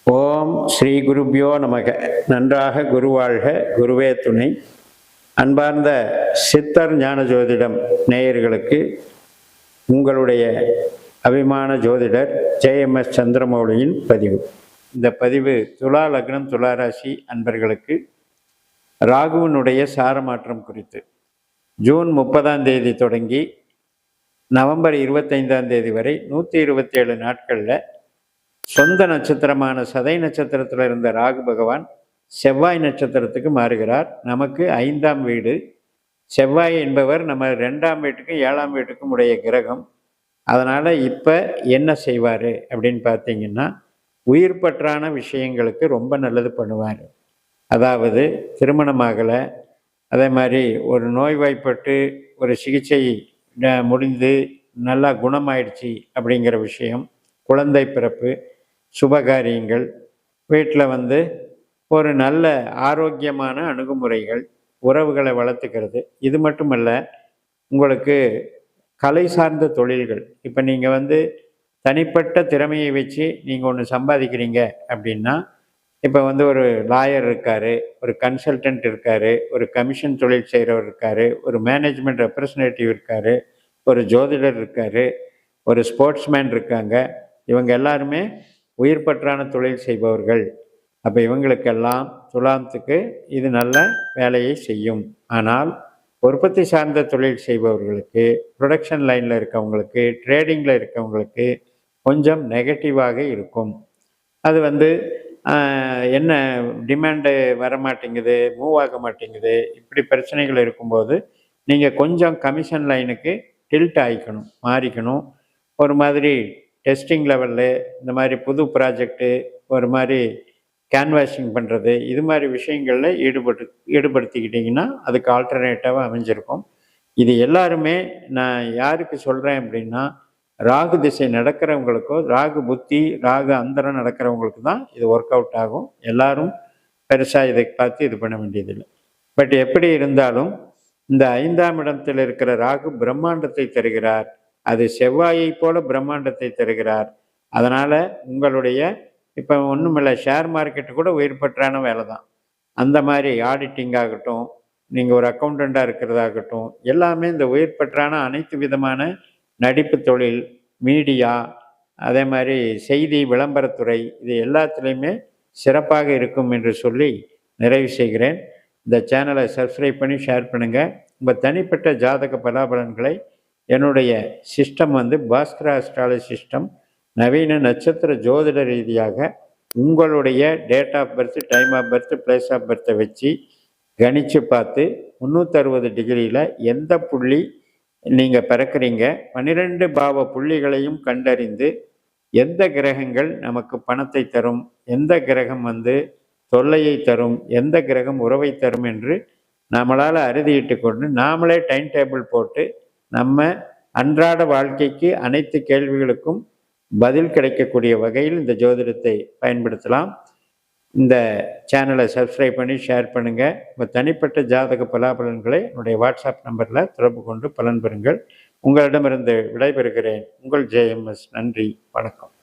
ஓம் ஸ்ரீ குருப்யோ நமக. நன்றாக குருவாழ்க, குருவே துணை. அன்பார்ந்த சித்தர் ஞான ஜோதிடம் நேயர்களுக்கு உங்களுடைய அபிமான ஜோதிடர் JMS சந்திரமௌலியின் பதிவு. இந்த பதிவு துலா லக்னம் துளாராசி அன்பர்களுக்கு ராகுவினுடைய சாரமாற்றம் குறித்து ஜூன் 30 தொடங்கி நவம்பர் 25 வரை 127 நாட்களில் சொந்த நட்சத்திரமான சதை நட்சத்திரத்தில் இருந்த ராகு பகவான் செவ்வாய் நட்சத்திரத்துக்கு மாறுகிறார். நமக்கு 5ஆம் வீடு. செவ்வாய் என்பவர் நம்ம 2ஆம் வீட்டுக்கும் 7ஆம் வீட்டுக்கும் உடைய கிரகம். அதனால் இப்போ என்ன செய்வார் அப்படின்னு பார்த்தீங்கன்னா, உயிர் பற்றான விஷயங்களுக்கு ரொம்ப நல்லது பண்ணுவார். அதாவது திருமணமாகலை, அதே மாதிரி ஒரு நோய்வாய்ப்பட்டு ஒரு சிகிச்சை முடிந்து நல்லா குணமாயிடுச்சு அப்படிங்கிற விஷயம், குழந்தை பிறப்பு, சுபகாரியங்கள், வீட்டில் ஒரு நல்ல ஆரோக்கியமான அணுகுமுறைகள், உறவுகளை வளர்த்துக்கிறது. இது மட்டுமல்ல, உங்களுக்கு கலை சார்ந்த தொழில்கள், இப்போ நீங்கள் தனிப்பட்ட திறமையை வச்சு நீங்கள் ஒன்று சம்பாதிக்கிறீங்க அப்படின்னா, இப்போ ஒரு லாயர் இருக்கார், ஒரு கன்சல்டன்ட் இருக்கார், ஒரு கமிஷன் தொழில் செய்கிறவர் இருக்கார், ஒரு மேனேஜ்மெண்ட் ரெப்ரசன்டேட்டிவ் இருக்கார், ஒரு ஜோதிடர் இருக்கார், ஒரு ஸ்போர்ட்ஸ்மேன் இருக்காங்க. இவங்க எல்லாருமே உயிர் பற்றான தொழில் செய்பவர்கள். அப்போ இவங்களுக்கெல்லாம் துலாத்துக்கு இது நல்ல வேலையை செய்யும். ஆனால் உற்பத்தி சார்ந்த தொழில் செய்பவர்களுக்கு, ப்ரொடக்ஷன் லைனில் இருக்கவங்களுக்கு, ட்ரேடிங்கில் இருக்கவங்களுக்கு கொஞ்சம் நெகட்டிவாக இருக்கும். அது என்ன டிமாண்டு வரமாட்டேங்குது, மூவ் ஆக மாட்டேங்குது, இப்படி பிரச்சனைகள் இருக்கும்போது நீங்கள் கொஞ்சம் கமிஷன் லைனுக்கு டில்ட் ஆகிக்கணும், மாறிக்கணும். ஒரு மாதிரி டெஸ்டிங் லெவலில் இந்த மாதிரி புது ப்ராஜெக்டு, ஒரு மாதிரி கேன்வாஷிங் பண்ணுறது, இது மாதிரி விஷயங்களில் ஈடுபடுத்திக்கிட்டிங்கன்னா அதுக்கு ஆல்டர்னேட்டிவாக அமைஞ்சிருக்கும். இது எல்லாருமே நான் யாருக்கு சொல்கிறேன் அப்படின்னா, ராகு திசை நடக்கிறவங்களுக்கோ, ராகு புத்தி, ராகு அந்தரம் நடக்கிறவங்களுக்கு தான் இது ஒர்க் அவுட் ஆகும். எல்லாரும் பெருசாக இதை பார்த்து இது பண்ண வேண்டியதில்லை. பட் எப்படி இருந்தாலும் இந்த 5ஆம் இடத்தில் இருக்கிற ராகு பிரம்மாண்டத்தை தருகிறார். அது செவ்வாயை போல பிரம்மாண்டத்தை தருகிறார். அதனால் உங்களுடைய இப்போ ஒன்றுமில்லை, ஷேர் மார்க்கெட்டு கூட உயிர் பற்றான வேலை தான். அந்த மாதிரி ஆடிட்டிங் ஆகட்டும், நீங்கள் ஒரு அக்கௌண்டண்ட்டாக இருக்கிறதாகட்டும், எல்லாமே இந்த உயிர் பற்றான அனைத்து விதமான நடிப்பு தொழில், மீடியா, அதே மாதிரி செய்தி விளம்பரத்துறை, இது எல்லாத்துலேயுமே சிறப்பாக இருக்கும் என்று சொல்லி நிறைவு செய்கிறேன். இந்த சேனலை சப்ஸ்கிரைப் பண்ணி ஷேர் பண்ணுங்கள். உங்கள் தனிப்பட்ட ஜாதக பலாபலன்களை என்னுடைய சிஸ்டம் பாஸ்கரா அஸ்ட்ராலஜி சிஸ்டம், நவீன நட்சத்திர ஜோதிட ரீதியாக உங்களுடைய date of birth, time of birth, place of பர்த்தை வச்சு கணித்து பார்த்து 360 டிகிரியில் எந்த புள்ளி நீங்கள் பிறக்கிறீங்க, 12 பாவ புள்ளிகளையும் கண்டறிந்து எந்த கிரகங்கள் நமக்கு பணத்தை தரும், எந்த கிரகம் தொல்லையை தரும், எந்த கிரகம் உறவை தரும் என்று நம்மளால் அறுதிட்டு கொண்டு நாமளே டைம் டேபிள் போட்டு நம்ம அன்றாட வாழ்க்கைக்கு அனைத்து கேள்விகளுக்கும் பதில் கிடைக்கக்கூடிய வகையில் இந்த ஜோதிடத்தை பயன்படுத்தலாம். இந்த சேனலை சப்ஸ்கிரைப் பண்ணி ஷேர் பண்ணுங்கள். உங்கள் தனிப்பட்ட ஜாதக பலாபலன்களை என்னுடைய வாட்ஸ்அப் நம்பரில் தொடர்பு கொண்டு பலன் பெறுங்கள். உங்களிடமிருந்து விடைபெறுகிறேன். உங்கள் JMS. நன்றி, வணக்கம்.